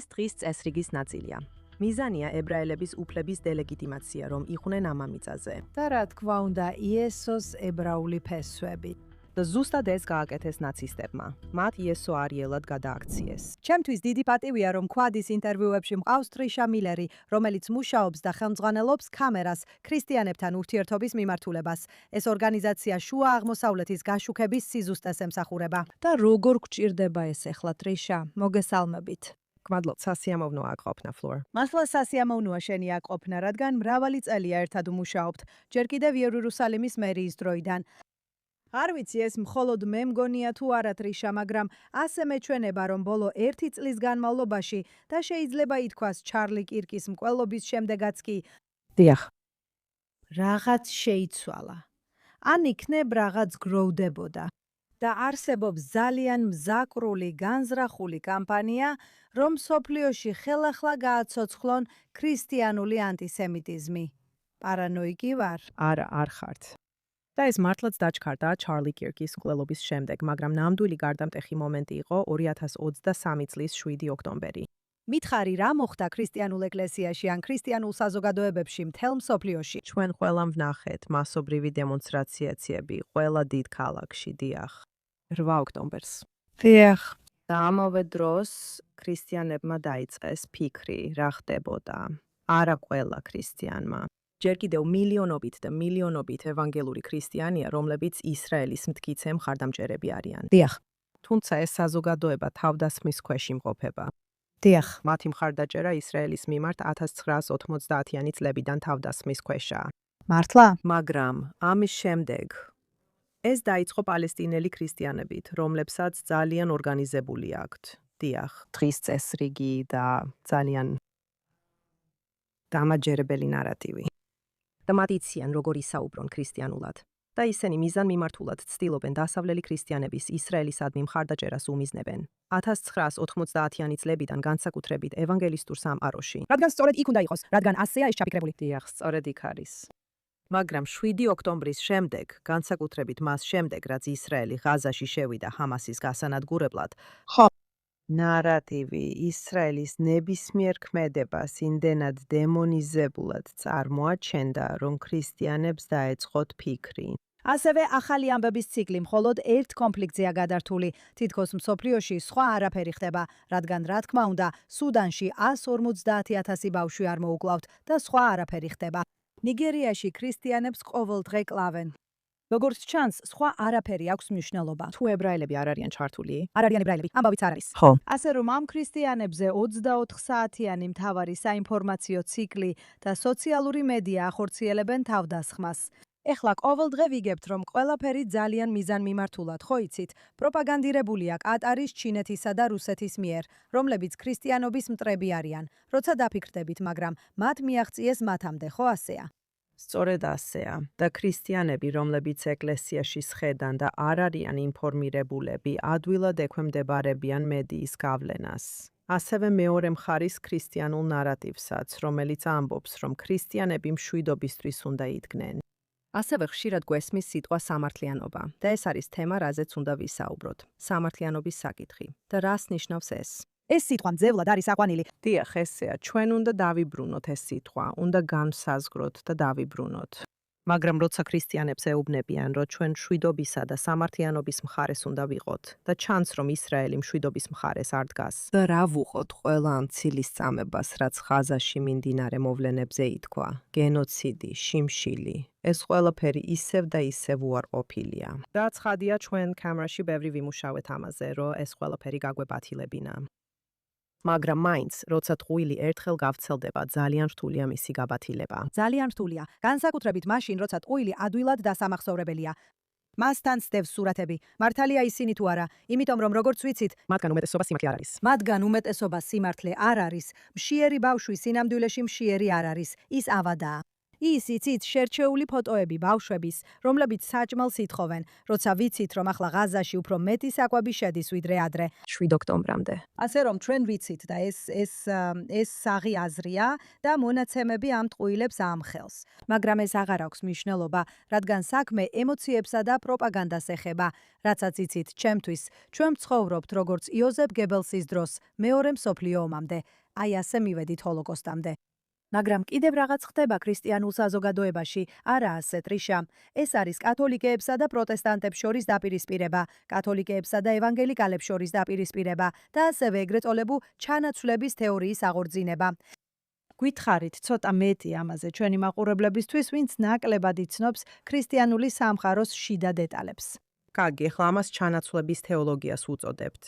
ეს დღის წესრიგის ნაწილია. მიზანია ებრაელების უფლების დელეგიტიმაცია, რომ იყვნენ ამ მიწაზე. და რა თქმა უნდა, იესოს ებრაული ფესვები. და ზუსტად ეს გააკეთეს ნაცისტებმა. მათ იესო არიელად გადააქციეს. ჩემთვის დიდი პატივია, რომ ქვადის ინტერვიუებში მყავს ტრიშა მილერი, რომელიც მუშაობს და ხელმძღვანელობს კამერას ქრისტიანებთან ურთიერთობის მიმართულებას. ეს ორგანიზაცია შუა აღმოსავლეთის გაშუქების სიზუსტეს ემსახურება. და როგორ გჭირდება ეს ახლა ტრიშა? მოგესალმებით. გმადლობ, სასიამოვნოა აქ ყოფნა, ფლორ. მართლა სასიამოვნოა შენი აქ ყოფნა, რადგან მრავალი წელია ერთად ვმუშაობთ, ჯერ კიდევ იერუსალიმის მერიის დროიდან. არ ვიცი ეს მხოლოდ მე მგონია თუ არა ტრიშა, მაგრამ ასე მეჩვენება, რომ ბოლო 1 წლის განმავლობაში და შეიძლება ითქვას ჩარლი კირკის მკვლელობის შემდეგაც კი დიახ. რაღაც შეიცვალა. ან იქნებ რაღაც გროვდებოდა. და არსებობს ძალიან მზაკრული, განზრახული კამპანია, რომ სოფლიოში ხელახლა გააცოცხლონ ქრისტიანული ანტისემიტიზმი. პარანოიკი ვარ? არა, არ ხართ. და ეს მართლაც დაჩქარდა ჩარლი კირკის მკვლელობის შემდეგ, მაგრამ ნამდვილი გარდამტეხი მომენტი იყო 2023 წლის 7 ოქტომბერი. მითხარი რა მოხდა ქრისტიანულ ეკლესიაში ან ქრისტიანულ საზოგადოებებში მთელ მსოფლიოში? ჩვენ ყველამ ვნახეთ მასობრივი დემონსტრაციები ყველა დიდ ქალაქში, დიახ. 8 ოქტომბერს. დიახ. და ამავე დროს ქრისტიანებმა დაიწყეს ფიქრი, რა ხდებოდა. არა ყველა ქრისტიანმა. ჯერ კიდევ მილიონობით და მილიონობით ევანგელური ქრისტიანია, რომლებიც ისრაელის მტკიცე მხარდამჭერები არიან. დიახ. თუმცა ეს საზოგადოება თავდასხმის ქვეშ იმყოფება. დიახ. მათი მხარდაჭერა ისრაელის მიმართ 1990-იანი წლებიდან თავდასხმის ქვეშაა. მართლა? მაგრამ ამის შემდეგ ეს დაიწყო პალესტინელი ქრისტიანებით, რომლებსაც ძალიან ორგანიზებული აქვთ. დიახ, დღის წესრიგი და ძალიან დამაჯერებელი ნარატივი. და მათ იციან, როგორ ისაუბრონ ქრისტიანულად. და ისინი მიზანმიმართულად ცდილობენ დასავლელი ქრისტიანების ისრაელისადმი მხარდაჭერას უმიზნებენ. 1990-იანი წლებიდან განსაკუთრებით ევანგელისტურ სამყაროში. რადგან სწორედ იქ უნდა იყოს, რადგან ასეა ეს ჩაფიქრებული. დიახ, სწორედ იქ არის. მაგრამ 7 ოქტომბრის შემდეგ, განსაკუთრებით მას შემდეგ, რაც ისრაელი ღაზაში შევიდა ჰამასის გასანადგურებლად, ნარატივი ისრაელის ნებისმიერ ქმედებას იმდენად დემონიზებულად წარმოაჩენდა, რომ ქრისტიანებს დაეწყოთ ფიქრი. ასევე ახალი ამბების ციკლი მხოლოდ ერთ კონფლიქტზეა გადართული. თითქოს მსოფლიოში სხვა არაფერი ხდება, რადგან რა თქმა უნდა, სუდანში 150,000 ბავშვი არ მოუკლავთ და სხვა არაფერი ხდება. ნიგერიაში ქრისტიანებს ყოველდღე კლავენ. როგორც ჩანს, სხვა არაფერი აქვს მნიშვნელობა. თუ ებრაელები არ არიან ჩართული? არ არიან ებრაელები, ამბავიც არ არის. ხო. ასე რომ ამ ქრისტიანებზე 24 საათიანი მთავარი საინფორმაციო ციკლი და სოციალური მედია ახორციელებენ თავდასხმას. ეხლა ყოველდღე ვიგებთ, რომ ყველაფერი ძალიან მიზანმიმართულად, ხო იცით, პროპაგანდირებულია კატარის, ჩინეთისა და რუსეთის მიერ, რომლებიც ქრისტიანობის მტრები არიან. როცა დაფიქრდებით, მაგრამ მათ მიაღწიეს მათამდე, ხო ასეა? სწორედ ასეა. და ქრისტიანები, რომლებიც ეკლესიაში სხედან და არ არიან ინფორმირებულები, ადვილად ექვემდებარებიან მედიის გავლენას. ასევე მეორე მხარის ქრისტიანულ ნარატივსაც, რომელიც ამბობს, რომ ქრისტიანები მშვიდობისთვის უნდა იდგნენ. ასევე ხშირად გვესმის სიტყვა სამართლიანობა და ეს არის თემა, რაზეც უნდა ვისაუბროთ. სამართლიანობის საკითხი. და რას ნიშნავს ეს? ეს სიტყვა მძევლად არის აყვანილი. დიახ, ესეა, ჩვენ უნდა დავიბრუნოთ ეს სიტყვა, უნდა განსაზღვროთ და დავიბრუნოთ. მაგრამ როცა ქრისტიანებს ეუბნებიან, რომ ჩვენ მშვიდობისა და სამართლიანობის მხარეს უნდა ვიყოთ და ჩანს, რომ ისრაელი მშვიდობის მხარეს არ დგას. და რა ვუყოთ ყველა ამ ცილის წამებას, რაც ღაზაში მიმდინარე მოვლენებზე ითქვა, გენოციდი, შიმშილი. ეს ყველაფერი ისევ და ისევ უარყოფილია. და ცხადია, ჩვენ კამერაში ბევრი ვიმუშავეთ ამაზე, რომ ეს ყველაფერი გაგვეპათილებინა. მაგრამ მაინც, როცა ტყუილი ერთხელ გავცელდება, ძალიან რთულია მისი გაბათილება. ძალიან რთულია, განსაკუთრებით მაშინ, როცა ტყუილი ადვილად დასამახსოვრებელია. მასთან ცდებს სურათები. მართალია ისინი თუ არა, იმიტომ რომ როგორც ვიცით, მათგან უმეტესობა სიმართლე არ არის. მათგან უმეტესობა სიმართლე არ არის. მშიერი ბავშვი სინამდვილეში მშიერი არ არის. ის ავადაა. ის იცით შერჩეული ფოტოები ბავშვების, რომლებიც საჭმელს ითხოვენ, როცა ვიცით, რომ ახლა ღაზაში უფრო მეტი საკვები შედის ვიდრე ადრე. 7 ოქტომბრამდე. ასე რომ ჩვენ ვიცით და ეს საღი აზრია და მონაცემები ამ ტყუილებს ამხელს. მაგრამ ეს აღარ აქვს მნიშვნელობა, რადგან საქმე ემოციებსა და პროპაგანდას ეხება. რაცაც იცით, ჩემთვის, ჩვენ ვცხოვრობთ როგორც იოზეფ გებელსის დროს, მეორე მსოფლიო ომამდე. აი ასე მივედით ჰოლოკოსტამდე. მაგრამ კიდევ რაღაც ხდება ქრისტიანულ საზოგადოებაში, არა ასე ტრიშა. ეს არის კათოლიკეებსა და პროტესტანტებს შორის დაპირისპირება, კათოლიკეებსა და ევანგელიკალებს შორის დაპირისპირება და ასევე ეგრეთ წოლებულ ჩანაცვლების თეორიის აღორძინება. გვითხარით ცოტა მეტი ამაზე ჩვენი მაყურებლებისთვის, ვინც ნაკლებად იცნობს ქრისტიანული სამყაროს შიდა დეტალებს. კარგი, ახლა ამას ჩანაცვლების თეოლოგიას უწოდებთ.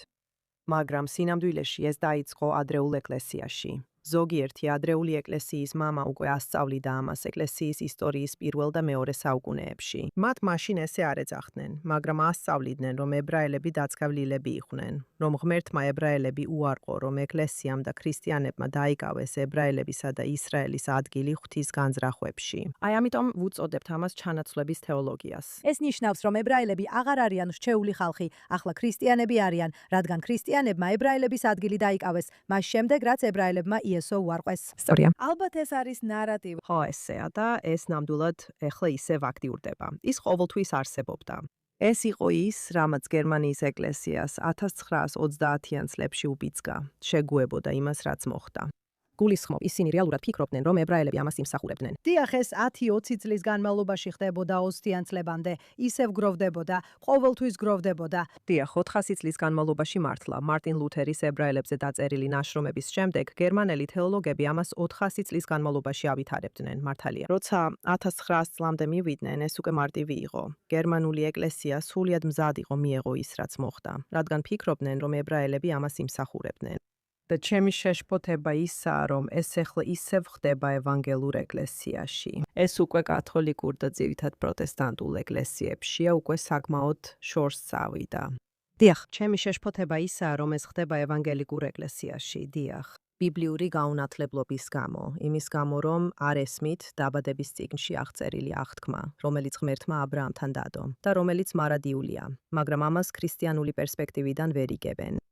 მაგრამ სინამდვილეში ეს დაიწყო ადრეულ ეკლესიაში. ზოგიერთი ადრეული ეკლესიის მამა უკვე ასწავლიდა ამას ეკლესიის ისტორიის პირველ და მეორე საუკუნეებში. მათ მაშინ ესე არ ეძახდნენ, მაგრამ ასწავლიდნენ, რომ ებრაელები დაცგავლილები იყვნენ, რომ ღმერთმა ებრაელები უარყო, რომ ეკლესიამ და ქრისტიანებმა დაიკავეს ებრაელებისა და ისრაელის ადგილი ღვთის განზრახვებში. აი ამიტომ ვუწოდებთ ამას ჩანაცვლების თეოლოგიას. ეს ნიშნავს, რომ ებრაელები აღარ არიან რჩეული ხალხი, ახლა ქრისტიანები არიან, რადგან ქრისტიანებმა ებრაელების ადგილი დაიკავეს, მას შემდეგ რაც ებრაელებმა იესო უარყვეს. სწორია. ალბათ ეს არის ნარატივი. ხო, ესეა და ეს ნამდვილად ეხლა ისევ აქტიურდება. ის ყოველთვის არსებობდა. ეს იყო ის, რამაც გერმანიის ეკლესიას 1930-იან წლებში უბიძგა. შეგუებოდა იმას, რაც მოხდა. გულისხმობ, ისინი რეალურად ფიქრობდნენ, რომ ებრაელები ამას იმსახურებდნენ. დიახ, ეს 10-20 წლის განმავლობაში ხდებოდა 20-იან წლებამდე, ისევ გროვდებოდა, ყოველთვის გროვდებოდა. დიახ, 400 წლის განმავლობაში მართლა, მარტინ ლუთერის ებრაელებზე დაწერილი ნაშრომების შემდეგ, გერმანელი თეოლოგები ამას 400 წლის განმავლობაში ავითარებდნენ, მართალია. როცა 1900 წლამდე მივიდნენ, ეს უკვე მარტივი იყო. გერმანული ეკლესია სრულიად მზად იყო მიეღო ის, რაც მოხდა, რადგან ფიქრობდნენ, რომ ებრაელები ამას იმსახურებდნენ. და ჩემი შეშფოთება ისაა, რომ ეს ახლა ისევ ხდება ევანგელურ ეკლესიაში. ეს უკვე კათოლიკურ და ძირითად პროტესტანტულ ეკლესიებშია უკვე საკმაოდ შორს წავიდა. დიახ, ჩემი შეშფოთება ისაა, რომ ეს ხდება ევანგელიკურ ეკლესიაში, დიახ. ბიბლიური გაუნათლებლობის გამო, იმის გამო, რომ არ ესმით დაბადების წიგნში აღწერილი აღთქმა, რომელიც ღმერთმა აბრაამთან დადო და რომელიც მარადიულია, მაგრამ ამას ქრისტიანული პერსპექტივიდან ვერ იგებენ.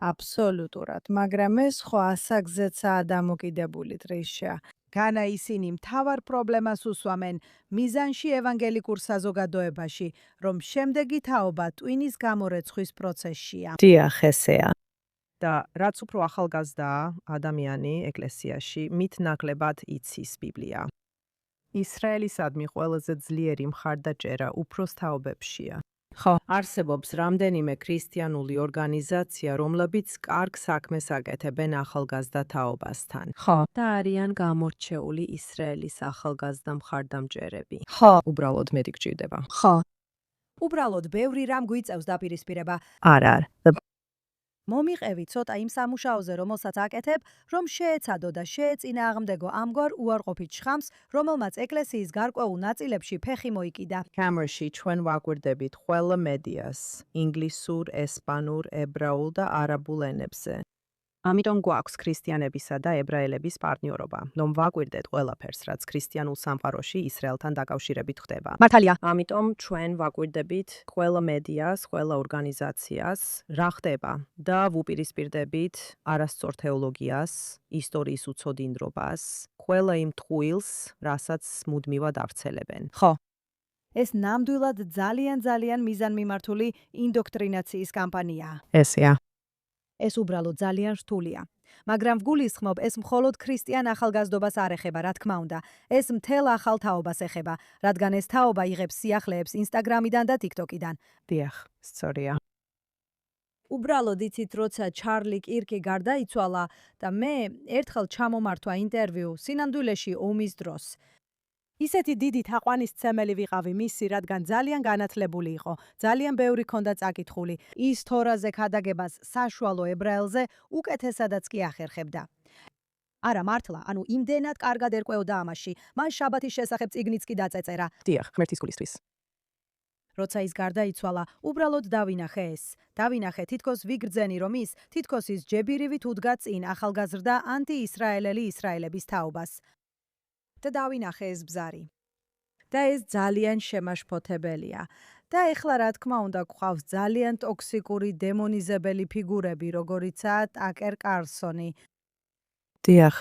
აბსოლუტურად, მაგრამ ეს ხო ასაგზეცაა დამოკიდებული ტრიშა. განა ისინი მთავარ პრობლემას უსვამენ მიზანში ევანგელიკურ საზოგადოებაში, რომ შემდეგი თაობა ტვინის გამორეცხვის პროცესშია. დიახ, ესეა. და რაც უფრო ახალგაზრდაა ადამიანი ეკლესიაში, მით ნაკლებად იცის ბიბლია. ისრაელისადმი ყველაზე ძლიერი მხარდაჭერა უფროს თაობებშია. ხო, არსებობს რამდენიმე ქრისტიანული ორგანიზაცია, რომლებიც კარგ საქმეს აკეთებენ ახალგაზრდა თაობასთან. ხო, და არიან გამორჩეული ისრაელის ახალგაზრდა მხარდამჭერები. ხო, უბრალოდ მეტი გჭირდება. ხო. უბრალოდ ბევრი რამ გვიწევს დაპირისპირება. არ. მომიყევი ცოტა იმ სამუშაოზე, რომელსაც აკეთებ, რომ შეეცადო და შეეწინააღმდეგო ამგვარ უარყოფით შხამს, რომელმაც ეკლესიის გარკვეულ ნაწილებში ფეხი მოიკიდა. კამერაში ჩვენ ვაკვირდებით ყველა მედიას, ინგლისურ, ესპანურ, ებრაულ და არაბულ ენებზე. ამიტომ გვაქვს ქრისტიანებისა და ებრაელების პარტნიორობა, რომ ვაკვირდეთ ყველაფერს, რაც ქრისტიანულ სამყაროში ისრაელთან დაკავშირებით ხდება. მართალია. ამიტომ ჩვენ ვაკვირდებით ყველა მედიას, ყველა ორგანიზაციას, რა ხდება და ვუპირისპირდებით არასწორ თეოლოგიას, ისტორიის უცოდინდრობას, ყველა იმ ტყუილს, რასაც მუდმივად ავრცელებენ. ხო. ეს ნამდვილად ძალიან მიზანმიმართული ინდოქტრინაციის კამპანიაა. ესეა. ეს უბრალოდ ძალიან რთულია. მაგრამ ვგულისხმობ, ეს მხოლოდ ქრისტიან ახალგაზრდობას არ ეხება, რა თქმა უნდა. ეს მთელ ახალ თაობას ეხება, რადგან ეს თაობა იღებს სიახლეებს ინსტაგრამიდან და ტიკტოკიდან. დიახ, სწორია. უბრალოდ იცით, როცა ჩარლი კირკი გარდაიცვალა და მე ერთხელ ჩამომართვა ინტერვიუ სინამდვილეში ომის დროს. ისეთი დიდი თაყვანისმცემელი ვიყავი მისი, რადგან ძალიან განათლებული იყო, ძალიან ბევრი ჰქონდა წაკითხული. ის თორაზე ქადაგებას საშუალო ებრაელზე უკეთესადაც კი ახერხებდა. არა მართლა, ანუ იმდენად კარგად ერკვეოდა ამაში, მან შაბათის შესახებ წიგნიც კი დაწეწერა. დიახ, ღმერთის გულისთვის. როცა ის გარდაიცვალა, უბრალოდ დავინახე ეს. დავინახე თითქოს ვიგრძენი, რომ ის თითქოს ის ჯებირივით უდგა წინ ახალგაზრდა ანტიისრაელელი ისრაელების თაობას. და დავინახე ეს ბზარი. და ეს ძალიან შემაშფოთებელია. და ეხლა რა თქმა უნდა გვყავს ძალიან ტოქსიკური დემონიზებელი ფიგურები, როგორიცაა ტაკერ კარლსონი. დიახ,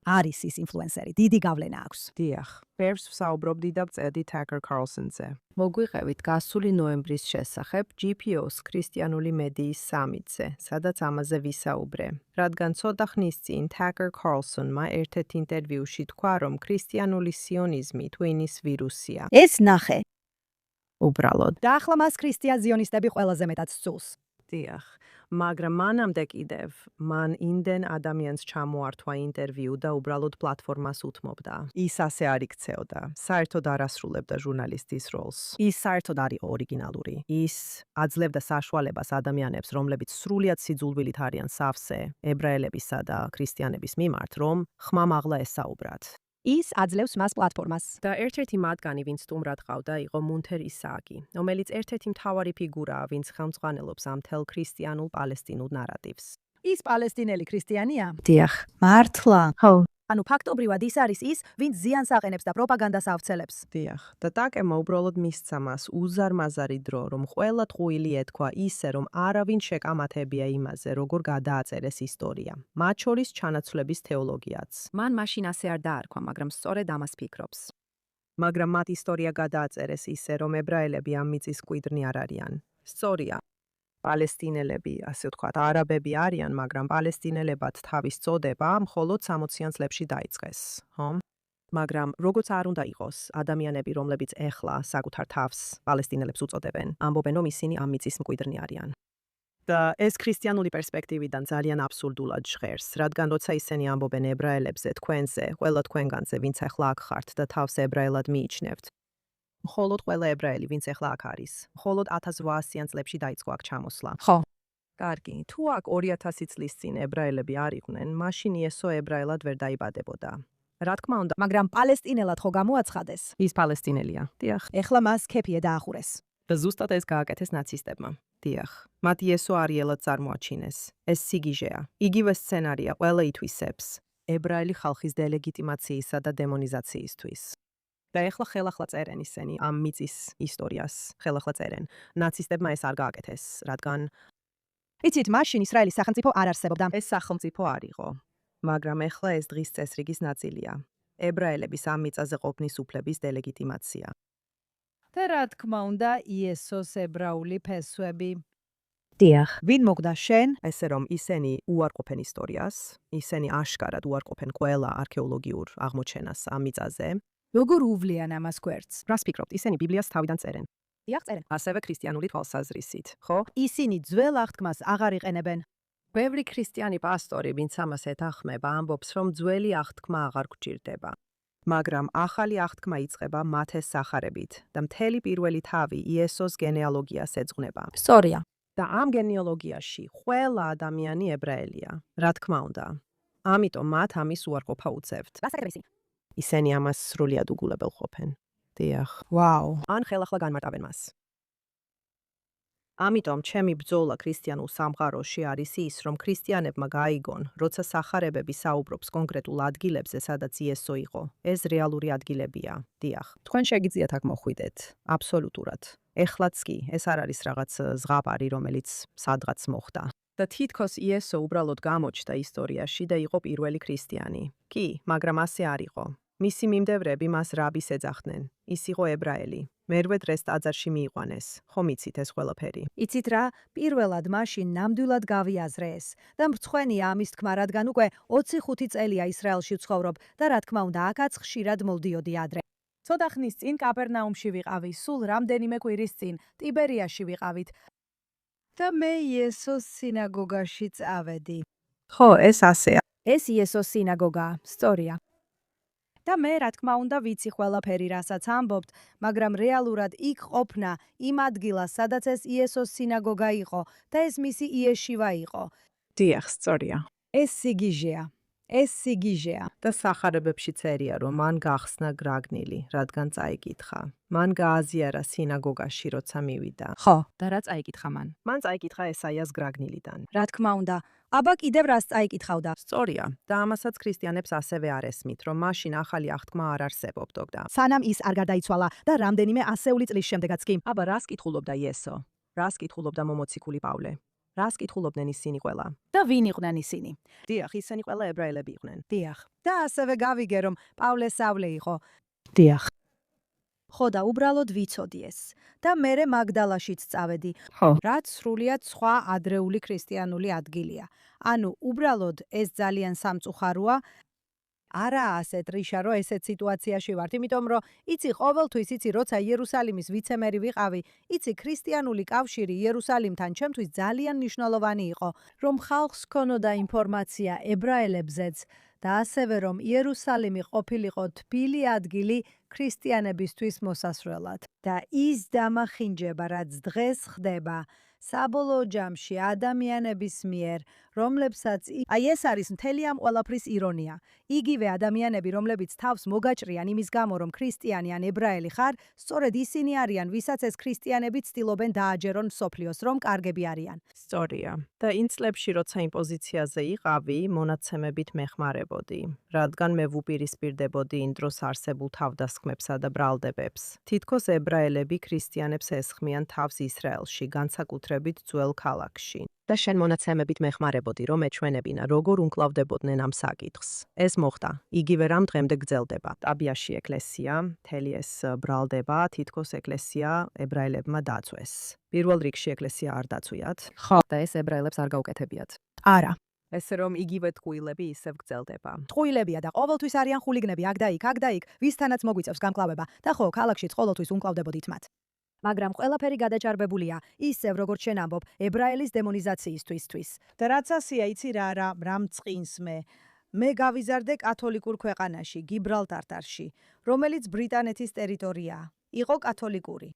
არის ის ინფლუენსერი, დიდი გავლენა აქვს. დიახ. ბევრს ვსაუბრობდი და ვწერდი Tucker Carlsonზე. მოგვიყევით გასული ნოემბრის შესახებ GPO-ს ქრისტიანული მედიის სამიტზე, სადაც ამაზე ვისაუბრე. რადგან ცოტა ხნის წინ Tucker Carlsonმა ერთ-ერთ ინტერვიუში თქვა, რომ ქრისტიანული სიონიზმი ტვინის ვირუსია. ეს ნახე. უბრალოდ. და ახლა მას ქრისტიან ზიონისტები ყველაზე მეტად სძულს. დიახ, მაგრამ მანამდე კიდევ მან იმდენ ადამიანს ჩამოართვა ინტერვიუ და უბრალოდ პლატფორმას უთმობდა. ის ასე არ იქცეოდა, საერთოდ არ ასრულებდა ჟურნალისტის როლს. ის საერთოდ არ იყო ორიგინალური. ის აძლევდა საშუალებას ადამიანებს, რომლებიც სრულიად სიძულვილით არიან სავსე ებრაელებისა და ქრისტიანების მიმართ, რომ ხმამაღლა ესაუბრათ. ის აძლევს მას პლატფორმას. და ერთ-ერთი მათგანი, ვინც სტუმრად ყავდა, იყო მუნთერ ისააკი, რომელიც ერთ-ერთი მთავარი ფიგურაა, ვინც ხელმძღვანელობს ამ მთელ ქრისტიანულ პალესტინულ ნარატივს. ის პალესტინელი ქრისტიანია? დიახ. მართლა? ხო. ანუ ფაქტობრივად ის არის ის, ვინც ზიანს აყენებს და პროპაგანდას ავცელებს. დიახ. და ტაკემ უბრალოდ მისცა მას უზარმაზარი დრო, რომ ყველა ტყუილი ეთქვა ისე, რომ არავინ შეკამათებია იმაზე, როგორ გადააწერეს ისტორია. მათ შორის ჩანაცვლების თეოლოგიაც. მან მაშინ ასე არ დაარქვა, მაგრამ სწორედ ამას ფიქრობს. მაგრამ მათ ისტორია გადააწერეს ისე, რომ ებრაელები ამ მიწის მკვიდრნი არ არიან. სწორია. პალესტინელები, ასე ვთქვათ, არაბები არიან, მაგრამ პალესტინელებად თავის წოდება მხოლოდ 60-იან წლებში დაიწყეს, ხო? მაგრამ როგორც არ უნდა იყოს, ადამიანები, რომლებიც ეხლა საკუთარ თავს პალესტინელებს უწოდებენ, ამბობენ, რომ ისინი ამ მიწის მკვიდრნი არიან. და ეს ქრისტიანული პერსპექტივიდან ძალიან აბსურდულად ჟღერს, რადგან როცა ისინი ამბობენ ებრაელებზე, თქვენზე, ყველა თქვენგანზე, ვინც ეხლა აქ ხართ და თავს ებრაელად მიიჩნევთ. მხოლოდ ყველა ებრაელი, ვინც ეხლა აქ არის, მხოლოდ 1800-იან წლებში დაიწყო აქ ჩამოსვლა. ხო. კარგი, თუ აქ 2000 წლის წინ ებრაელები არ იყვნენ, მაშინ იესო ებრაელად ვერ დაიბადებოდა. რა თქმა უნდა, მაგრამ პალესტინელად ხო გამოაცხადეს? ის პალესტინელია. დიახ. ეხლა მას ქეფია დაახურეს. და ზუსტად ეს გააკეთეს ნაცისტებმა. დიახ. მათ იესო არიელად წარმოაჩინეს. ეს სიგიჟეა. იგივე სცენარია ყველა ითვისებს. ებრაელი ხალხის დელეგიტიმაციისა და დემონიზაციისთვის. და ეხლა ხელახლა წერენ ისინი ამ მიწის ისტორიას. ხელახლა წერენ. ნაცისტებმა ეს არ გააკეთეს, რადგან იცით, მაშინ ისრაელის სახელმწიფო არ არსებობდა. ეს სახელმწიფო არ იყო. მაგრამ ეხლა ეს დღის წესრიგის ნაწილია. ებრაელების ამ მიწაზე ყოფნის უფლების დელეგიტიმაცია. და რა თქმა უნდა, იესოს ებრაული ფესვები. დიახ. ვინ მოგდა შენ? ესე რომ ისინი უარყოფენ ისტორიას, ისინი აშკარად უარყოფენ ყველა არქეოლოგიურ აღმოჩენას ამ მიწაზე. როგორ უვლიან ამას გვერდს? რას ფიქრობთ, ისინი ბიბლიას თავიდან წერენ. დიახ, წერენ. ასევე ქრისტიანული თვალსაზრისით, ხო? ისინი ძველ აღთქმას აღარ იყენებენ. ბევრი ქრისტიანი პასტორი, ვინც ამას ეთანხმება, ამბობს, რომ ძველი აღთქმა აღარ გვჭირდება. მაგრამ ახალი აღთქმა იწყება მათეს სახარებით და მთელი პირველი თავი იესოს გენეალოგიას ეძღვნება. სწორია. და ამ გენეალოგიაში ყველა ადამიანი ებრაელია. რა თქმა უნდა. ამიტომ მათ ამის უარყოფა უწევთ. რას აკეთებენ ისინი? ისინი ამას სრულიად უგულებელ ყოფენ. დიახ. ვაუ. ან ხელახლა განმარტავენ მას. ამიტომ ჩემი ბრძოლა ქრისტიანულ სამყაროში არის ის, რომ ქრისტიანებმა გაიგონ, როცა სახარებები საუბრობს კონკრეტულ ადგილებზე, სადაც იესო იყო. ეს რეალური ადგილებია. დიახ. თქვენ შეგიძლიათ აქ მოხვიდეთ. აბსოლუტურად. ეხლაც კი, ეს არ არის რაღაც ზღაპარი, რომელიც სადღაც მოხდა. და თითქოს იესო უბრალოდ გამოჩნდა ისტორიაში და იყო პირველი ქრისტიანი. კი, მაგრამ ასე არ იყო. მისი მიმდევრები მას რაბის ეძახდნენ. ის იყო ებრაელი. მერვე დღეს ტაძარში მიიყვანეს. ხომ იცით ეს ყველაფერი? იცით რა, პირველად მაშინ ნამდვილად გავიაზრე ეს. და მრცხვენია ამის თქმა, რადგან უკვე 25 წელია ისრაელში ვცხოვრობ და რა თქმა უნდა, აქაც ხშირად მოვდიოდი ადრე. ცოტა ხნის წინ კაპერნაუმში ვიყავი, სულ რამდენიმე კვირის წინ ტიბერიაში ვიყავით. და მე იესოს სინაგოგაში წავედი. ხო, ეს ასეა. ეს იესოს სინაგოგაა, სწორია. და მე რა თქმა უნდა ვიცი ყველაფერი, რასაც ამბობთ, მაგრამ რეალურად იქ ყოფნა იმ ადგილას, სადაც ეს იესოს სინაგოგა იყო და ეს მისი იეშივა იყო. დიახ, სწორია. ეს სიგიჟეა. ეს სიგიჟეა. და სახარებებში წერია, რომ მან გახსნა გრაგნილი, რადგან წაიკითხა. მან გააზიარა სინაგოგაში, როცა მივიდა. ხო, და რა წაიკითხა მან? მან წაიკითხა ესაიას გრაგნილიდან. რა თქმა უნდა. აბა კიდევ რას წაიკითხავდა? სწორია, და ამასაც ქრისტიანებს ასევე არ ესმით, რომ მაშინ ახალი აღთქმა არ არსებობდოდა. სანამ ის არ გარდაიცვალა და რამდენიმე ასეული წლის შემდეგაც კი. აბა რას კითხულობდა იესო? რას კითხულობდა მომოციქული პავლე? რას კითხულობდნენ ისინი ყველა? და ვინ იყვნენ ისინი? დიახ, ისინი ყველა ებრაელები იყვნენ. დიახ. და ასევე გავიგე, რომ პავლე სავლე იყო. დიახ. ხო და უბრალოდ ვიცოდი ეს. და მერე მაგდალაშიც წავედი. ხო. რაც სრულიად სხვა ადრეული ქრისტიანული ადგილია. ანუ უბრალოდ ეს ძალიან სამწუხაროა. არა ასეთ რიშა, რომ ესეთ სიტუაციაში ვართ, იმიტომ რომ იცი ყოველთვის იცი, როცა იერუსალიმის ვიცემერი ვიყავი, იცი ქრისტიანული კავშირი იერუსალიმთან ჩემთვის ძალიან მნიშვნელოვანი იყო, რომ ხალხს ქონოდა ინფორმაცია ებრაელებზეც და ასევე რომ იერუსალიმი ყოფილიყო თბილი ადგილი ქრისტიანებისთვის მოსასვლელად. და ის დამახინჯება, რაც დღეს ხდება საბოლოო ჯამში ადამიანების მიერ, რომლებსაც აი ეს არის მთელი ამ ყველაფრის ირონია. იგივე ადამიანები, რომლებიც თავს მოგაჭრიან იმის გამო, რომ ქრისტიანი ან ებრაელი ხარ, სწორედ ისინი არიან, ვისაც ეს ქრისტიანები ცდილობენ დააჯერონ მსოფლიოს, რომ კარგები არიან. სწორია. და იმ წლებში, როცა იმ პოზიციაზე იყავი, მონაცემებით მეხმარებოდი, რადგან მე ვუპირისპირდებოდი იმ დროს არსებულ თავდასხმებსა და ბრალდებებს. თითქოს ებრაელები ქრისტიანებს ესხმიან თავს ისრაელში, განსაკუთრებით ძველ ქალაქში. და შენ მონაცემებით მეხმარებოდი, რომ ეჩვენებინა, როგორ უნკლავდებოდნენ ამ საკითხს. ეს მოხდა, იგივე რამ დღემდე გრძელდება. ტაბიაში ეკლესია, მთელი ეს ბრალდება, თითქოს ეკლესია ებრაელებმა დაწვეს. პირველ რიგში ეკლესია არ დაწვიათ. ხო, და ეს ებრაელებს არ გაუკეთებიათ. არა. ესე რომ იგივე ტყუილები ისევ გრძელდება. ტყუილებია და ყოველთვის არიან ხულიგნები აქ და იქ, ვისთანაც მოგვიწევს გამკლავება და ხო, ქალაქშიც ყოველთვის უნკლავდებოდით მათ. მაგრამ ყველაფერი გადაჭარბებულია, ისევ როგორც შენ ამბობ, ებრაელის დემონიზაციისთვის. და რაც ასია, იცი რა მწყინს მე გავიზარდე კათოლიკურ ქვეყანაში, გიბრალტარში, რომელიც ბრიტანეთის ტერიტორიაა. იყო კათოლიკური.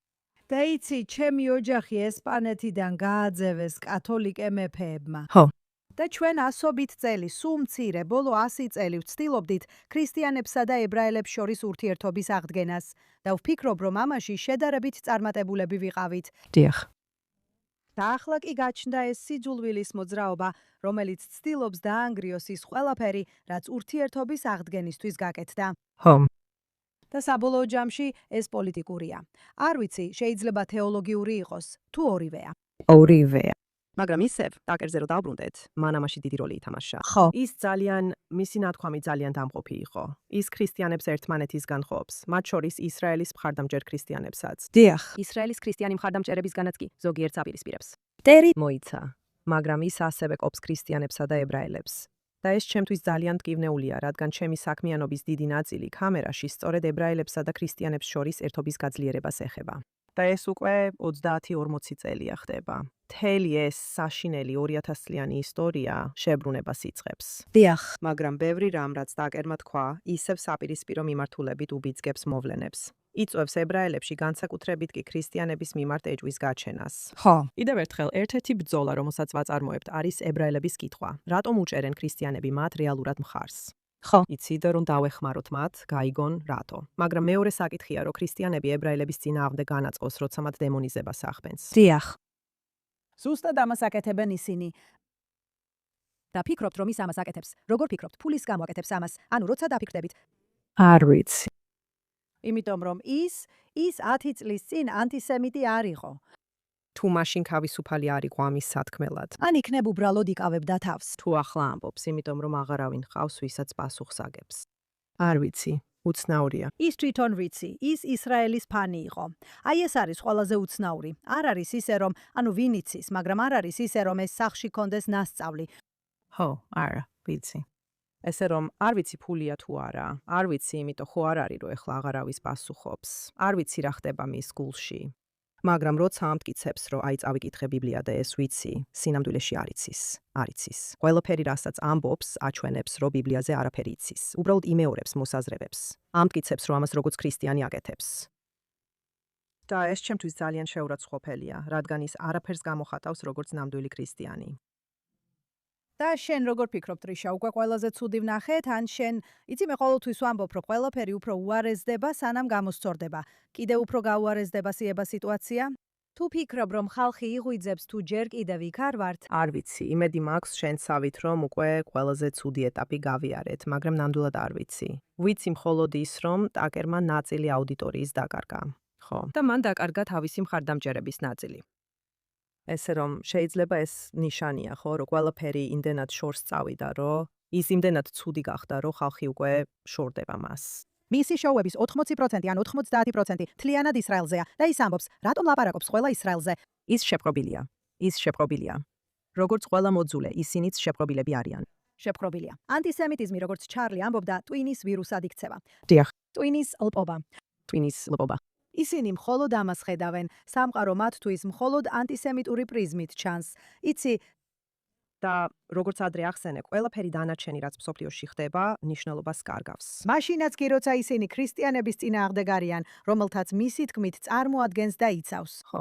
და იცი, ჩემი ოჯახი ესპანეთიდან გააძევეს კათოლიკე მეფეებმა. ხო. და ჩვენ ასობით წელი, სულ მცირე, ბოლო 100 წელი ვცდილობდით ქრისტიანებსა და ებრაელებს შორის ურთიერთობის აღდგენას და ვფიქრობ, რომ ამაში შედარებით წარმატებულები ვიყავით. დიახ. და ახლა კი გაჩნდა ეს სიძულვილის მოძრაობა, რომელიც ცდილობს დაანგრიოს ის ყველაფერი, რაც ურთიერთობის აღდგენისთვის გაკეთდა. ხო. და საბოლოო ჯამში ეს პოლიტიკურია. არ ვიცი, შეიძლება თეოლოგიური იყოს, თუ ორივეა. ორივეა. მაგრამ ისევ, დაკერზე რომ დავბრუნდეთ, მან ამაში დიდი როლი ითამაშა. ხო. ის მისი ნათქვამი ძალიან დამყოფი იყო. ის ქრისტიანებს ერთმანეთისგან ყოფს, მათ შორის ისრაელის მხარდამჭერ ქრისტიანებსაც. დიახ. ისრაელის ქრისტიანი მხარდამჭერებისგანაც კი ზოგიერთ აპირისპირებს. ტერი მოიცა, მაგრამ ის ასევე ყოფს ქრისტიანებსა და ებრაელებს. და ეს ჩემთვის ძალიან მტკივნეულია, რადგან ჩემი საქმიანობის დიდი ნაწილი კამერაში სწორედ ებრაელებსა და ქრისტიანებს შორის ერთობის გაძლიერებას ეხება. და ეს უკვე 30-40 წელია ხდება. მთელი ეს საშინელი 2000 წლიანი ისტორია შებრუნებას იწყებს. დიახ. მაგრამ ბევრი რამ, რაც დაკერმა თქვა, ისევ საპირისპირო მიმართულებით უბიძგებს მოვლენებს. იწვევს ებრაელებში განსაკუთრებით კი ქრისტიანების მიმართ ეჭვის გაჩენას. ხო. კიდევ ერთხელ, ერთ-ერთი ბრძოლა, რომელსაც ვაწარმოებთ, არის ებრაელების კითხვა. რატომ უჭერენ ქრისტიანები მათ რეალურად მხარს? ხო. იცი და რომ დავეხმაროთ მათ, გაიგონ რატო. მაგრამ მეორე საკითხია, რომ ქრისტიანები ებრაელების წინააღმდეგ განაწყოს, როცა მათ დემონიზებას ახდენს. დიახ. ზუსტად ამას აკეთებენ ისინი. და ფიქრობთ, რომ ის ამას აკეთებს. როგორ ფიქრობთ, ფულის გამო აკეთებს ამას? ანუ როცა დაფიქრდებით, არ ვიცი. იმიტომ რომ ის 10 წლის წინ ანტისემიტი არ იყო. თუ მაშინ თავისუფალი არ იყო ამის სათქმელად. ან იქნებ უბრალოდ იკავებდა თავს. თუ ახლა ამბობს, იმიტომ რომ აღარავინ ხავს, ვისაც პასუხს აგებს. არ ვიცი, უცნაურია. ის თვითონ ვიცი, ის ისრაელის ფანი იყო. აი ეს არის ყველაზე უცნაური. არ არის ისე რომ, ვინ იცის, მაგრამ არ არის ისე რომ ეს სახში კონდეს ნასწავლი. ხო, არა, ვიცი. ესე რომ არ ვიცი ფულია თუ არა. არ ვიცი, იმიტომ ხო არ არის, რომ ეხლა აღარავის პასუხობს. არ ვიცი რა ხდება მის გულში. მაგრამ როცა ამტკიცებს, რომ აი წავიკითხე ბიბლია და ეს ვიცი, სინამდვილეში არ იცის. ყველაფერი, რასაც ამბობს, აჩვენებს, რომ ბიბლიაზე არაფერი იცის. უბრალოდ იმეორებს მოსაზრებებს. ამტკიცებს, რომ ამას როგორც ქრისტიანი აკეთებს. და ეს ჩემთვის ძალიან შეურაცხყოფელია, რადგან ის არაფერს გამოხატავს როგორც ნამდვილი ქრისტიანი. და შენ როგორ ფიქრობ, ტრიშა, უკვე ყველაზე ცუდი ვნახეთ, ან შენ, იცი მე ყოველთვის ვამბობ, რომ ყველაფერი უფრო უარესდება, სანამ გამოსწორდება. კიდევ უფრო გაუარესდება სიტუაცია? თუ ფიქრობ, რომ ხალხი იღვიძებს თუ ჯერ კიდევ იქ არ ვართ, არ ვიცი, იმედი მაქვს შენსავით, რომ უკვე ყველაზე ცუდი ეტაპი გავიარეთ, მაგრამ ნამდვილად არ ვიცი. ვიცი მხოლოდ ის, რომ ტაკერმა ნაწილი აუდიტორიის დაკარგა. ხო. და მან დაკარგა თავისი მხარდამჭერების ნაწილი. ესე რომ შეიძლება ეს ნიშანია, ხო, რომ ყველაფერი იმდენად შორს წავიდა, რომ ის იმდენად ცუდი გახდა, რომ ხალხი უკვე შორდება მას. მისი შოუების 80% ან 90% თლიანად ისრაელზეა და ის ამბობს, რატომ ლაპარაკობს ყველა ისრაელზე? ის შეპყრობილია. როგორც ყველა მოძულე, ისინიც შეპყრობილები არიან. შეპყრობილია. ანტისემიტიზმი, როგორც ჩარლი ამბობდა, ტვინის ვირუსად იქცევა. დიახ, ტვინის ლპობა. ტვინის ლპობა. ისინი მხოლოდ ამას ხედავენ, სამყარო მათთვის მხოლოდ ანტისემიტური პრიზმით ჩანს. იცი, და როგორც ადრე ახსენე, ყველაფერი დანარჩენი, რაც მსოფლიოში ხდება, ნიშნულობას კარგავს. მაშინაც კი როცა ისინი ქრისტიანების წინააღმდეგ არიან, რომელთაც მისი თქმით წარმოადგენს და იცავს. ხო,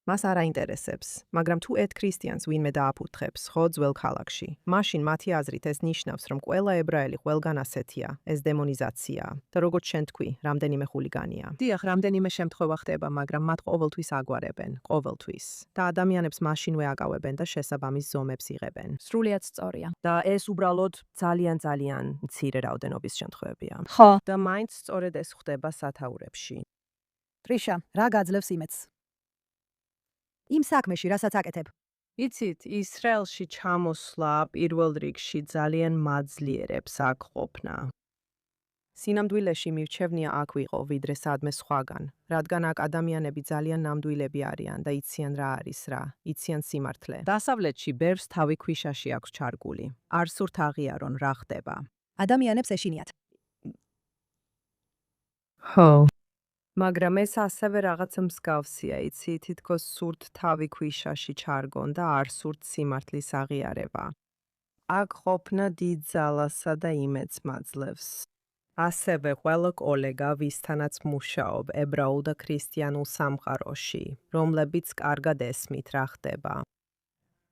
მას არ აინტერესებს, მაგრამ თუ ერთ ქრისტიანს ვინმე დააფუთხებს, ხო, ძველ ქალაქში, მაშინ მათი აზრით ეს ნიშნავს, რომ ყველა ებრაელი ყველგან ასეთია, ეს დემონიზაციაა. და როგორც შენ თქვი, რამდენიმე ხულიგანია. დიახ, რამდენიმე შემთხვევა ხდება, მაგრამ მათ ყოველთვის აგვარებენ, ყოველთვის. და ადამიანებს მაშინვე აკავებენ და შესაბამის ზომებს იღებენ. სრულიად სწორია. და ეს უბრალოდ ძალიან მცირე რაოდენობის შემთხვევებია. ხო. და მაინც სწორედ ეს ხდება სათაურებში. ტრიშა, რა გაძლევს იმედს? იმ საქმეში, რასაც აკეთებ. იცით, ისრაელში ჩამოსვლა პირველ რიგში ძალიან მაძლიერებს აქ ყოფნა. სინამდვილეში მირჩევნია აქ ვიყო, ვიდრე სადმე სხვაგან, რადგან აქ ადამიანები ძალიან ნამდვილები არიან და იციან რა არის რა, იციან სიმართლე. დასავლეთში ბევრს თავი ქვიშაში აქვს ჩარგული. არ სურთ აღიარონ რა ხდება. ადამიანებს ეშინიათ. ხო. მაგრამ ეს ასევე რაღაც მსგავსია, იცი, თითქოს სურთ თავი ქვიშაში ჩარგონ და არ სურთ სიმართლის აღიარება. აქ ყოფნა დიდ ძალასა და იმედს მაძლევს. ასევე ყველა კოლეგა, ვისთანაც მუშაობ ებრაულ და ქრისტიანულ სამყაროში, რომლებიც კარგად ესმით რა ხდება.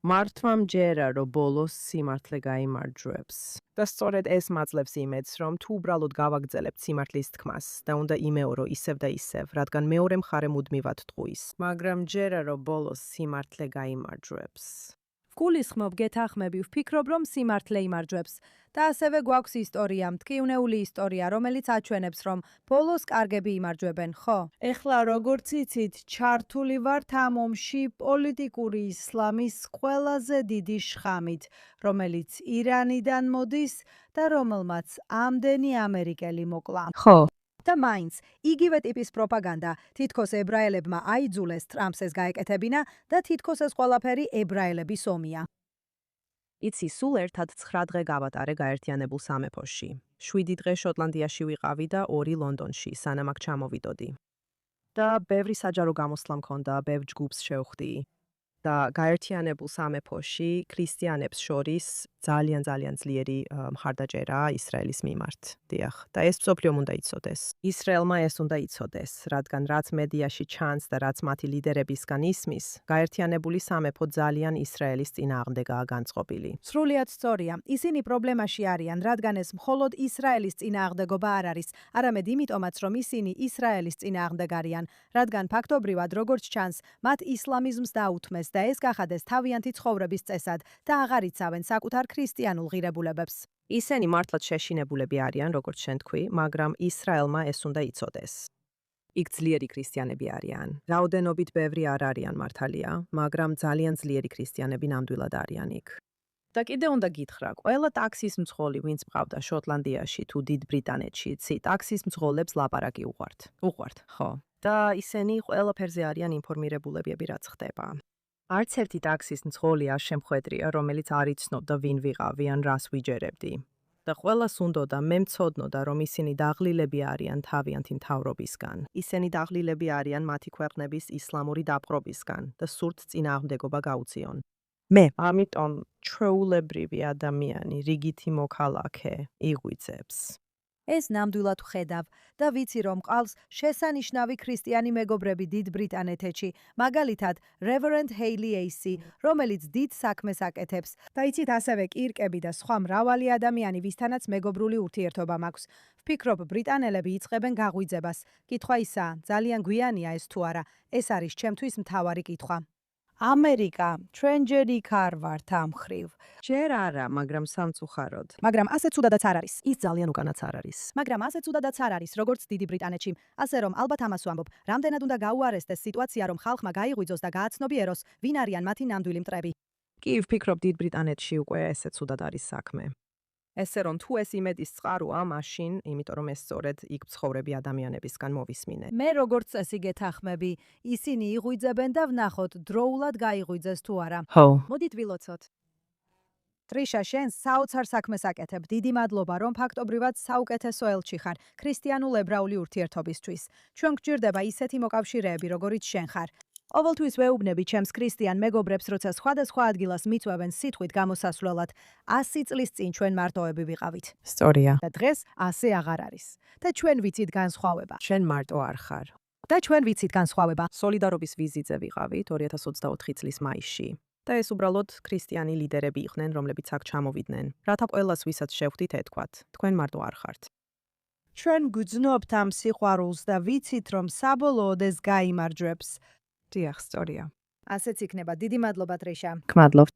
მართვა მჯერა, რომ ბოლოს სიმართლე გაიმარჯვებს. და სწორედ ეს მაძლევს იმედს, რომ თუ უბრალოდ გავაგრძელებთ სიმართლის თქმას და უნდა იმეორო ისევ და ისევ, რადგან მეორე მხარე მუდმივად ტყუის. მაგრამ მჯერა, რომ ბოლოს სიმართლე გაიმარჯვებს. ვგულისხმობ, გეთანხმები, ვფიქრობ, რომ სიმართლე იმარჯვებს. და ასევე გვაქვს ისტორია, მткиვნეული ისტორია, რომელიც აჩვენებს, რომ ბოლოს კარგები იმარჯვებენ, ხო? ეხლა როგორც იცით, ჩართული ვართ ამ ომში პოლიტიკური ისლამის ყველაზე დიდი შხამით, რომელიც ირანიდან მოდის და რომელმაც ამდენი ამერიკელი მოკლა. ხო. და მაინც, იგივე ტიპის პროპაგანდა, თითქოს ებრაელებმა აიძულეს ტრამპს ეს გაეკეთებინა და თითქოს ეს ყველაფერი ებრაელების ომია. იცი, სულ ერთად 9 დღე გავატარე გაერთიანებულ სამეფოში. 7 დღე შოტლანდიაში ვიყავი და 2 ლონდონში, სანამ აქ ჩამოვიდოდი. და ბევრი საჯარო გამოსვლა მქონდა, ბევრ ჯგუფს შევხვდი. და გაერთიანებულ სამეფოში ქრისტიანებს შორის ძალიან ძლიერი მხარდაჭერა ისრაელის მიმართ. დიახ, და ეს მსოფლიომ უნდა იცოდეს. ისრაელმა ეს უნდა იცოდეს, რადგან რაც მედიაში ჩანს და რაც მათი ლიდერებისგან ისმის, გაერთიანებული სამეფო ძალიან ისრაელის წინააღმდეგაა განწყობილი. სრულიად სწორია. ისინი პრობლემაში არიან, რადგან ეს მხოლოდ ისრაელის წინააღმდეგობა არ არის, არამედ იმიტომაც, რომ ისინი ისრაელის წინააღმდეგ არიან, რადგან ფაქტობრივად, როგორც ჩანს, მათ ისლამიზმს დაუთმეს და ეს გახადეს თავიანთი ცხოვრების წესად და აღარ იცავენ საკუთარ ქრისტიანულ ღირებულებებს. ისინი მართლაც შეშინებულები არიან, როგორც შენ თქვი, მაგრამ ისრაელმა ეს უნდა იცოდეს. იქ ძლიერი ქრისტიანები არიან. რაოდენობით ბევრი არ არიან მართალია, მაგრამ ძალიან ძლიერი ქრისტიანები ნამდვილად არიან იქ. და კიდე უნდა გითხრა, ყველა ტაქსის მძღოლი, ვინც მყავდა შოტლანდიაში თუ დიდ ბრიტანეთში, ტაქსის მძღოლებს ლაპარაკი უყვართ, ხო. და ისინი ყველაფერზე არიან ინფორმირებულებები, რაც ხდება. არც ერთი ტაქსის მძღოლი არ შემხვედრია, რომელიც არ იცნობდა ვინ ვიყავი ან რას ვიჯერებდი. და ყველას უნდოდა მე მცოდნოდა, რომ ისინი დაღლილები არიან თავიანთი მთავრობისგან. ისინი დაღლილები არიან მათი ქვეყნების ისლამური დაპყრობისგან და სურთ წინააღმდეგობა გაუწიონ. მე, ამიტომ ჩვეულებრივი ადამიანი, რიგითი მოქალაქე, იღვიძებს. ეს ნამდვილად ვხედავ და ვიცი რომ ყავს შესანიშნავი ქრისტიანი მეგობრები დიდ ბრიტანეთში, მაგალითად Reverend Hayley Acey, რომელიც დიდ საქმეს აკეთებს. და იცით ასევე კირკები და სხვა მრავალი ადამიანი, ვისთანაც მეგობრული ურთიერთობა მაქვს. ვფიქრობ, ბრიტანელები იწყებენ გაღვიძებას. კითხვა ისაა, ძალიან გვიანია ეს თუ არა? ეს არის ჩემთვის მთავარი კითხვა. ამერიკა, ჩვენ ჯერ იქ არ ვართ ამ მხრივ. ჯერ არა, მაგრამ სამწუხაროდ. მაგრამ ასე ცუდადაც არ არის. ის ძალიან უკანაც არ არის. მაგრამ ასე ცუდადაც არ არის, როგორც დიდი ბრიტანეთში. ასე რომ, ალბათ ამას ვამბობ, რამდენად უნდა გაუარესდეს სიტუაცია, რომ ხალხმა გაიღვიძოს და გააცნობიეროს, ვინ არიან მათი ნამდვილი მტრები. კი, ვფიქრობ, დიდ ბრიტანეთში უკვე ესე ცუდად არის საქმე. ესე რომ თუ ეს იმედის წყაროა, მაშინ, იმიტომ რომ ეს სწორედ იქ მცხოვრები ადამიანებისგან მოვისმინე. მე როგორც წესი გეთანხმები, ისინი იღვიძებენ და ვნახოთ, დროულად გაიღვიძეს თუ არა. ხო. მოდით ვილოცოთ. ტრიშა, შენ საოცარ საქმეს აკეთებ. დიდი მადლობა, რომ ფაქტობრივად საუკეთესო ელჩი ხარ ქრისტიანულ-ებრაული ურთიერთობისთვის. ჩვენ გვჭირდება ისეთი მოკავშირეები, როგორიც შენ ხარ. ყოველთვის ვეუბნები ჩემს ქრისტიან მეგობრებს, როცა სხვადასხვა ადგილას მიწვევენ სიტყვით გამოსასვლელად. 100 წლის წინ ჩვენ მარტოები ვიყავით. სწორია. და დღეს ასე აღარ არის. და ჩვენ ვიცით განსხვავება. შენ მარტო არ ხარ. და ჩვენ ვიცით განსხვავება. სოლიდარობის ვიზიტზე ვიყავით 2024 წლის მაისში. და ეს უბრალოდ ქრისტიანი ლიდერები იყვნენ, რომლებიც აქ ჩამოვიდნენ. რათა ყველას ვისაც შევხვდით ეთქვათ, თქვენ მარტო არ ხართ. ჩვენ გვძნობთ ამ სიყვარულს და ვიცით, რომ საბოლოოდ ეს გაიმარჯვებს. დიახ, სწორია. ასეც იქნება. დიდი მადლობა, ტრიშა. გმადლობთ.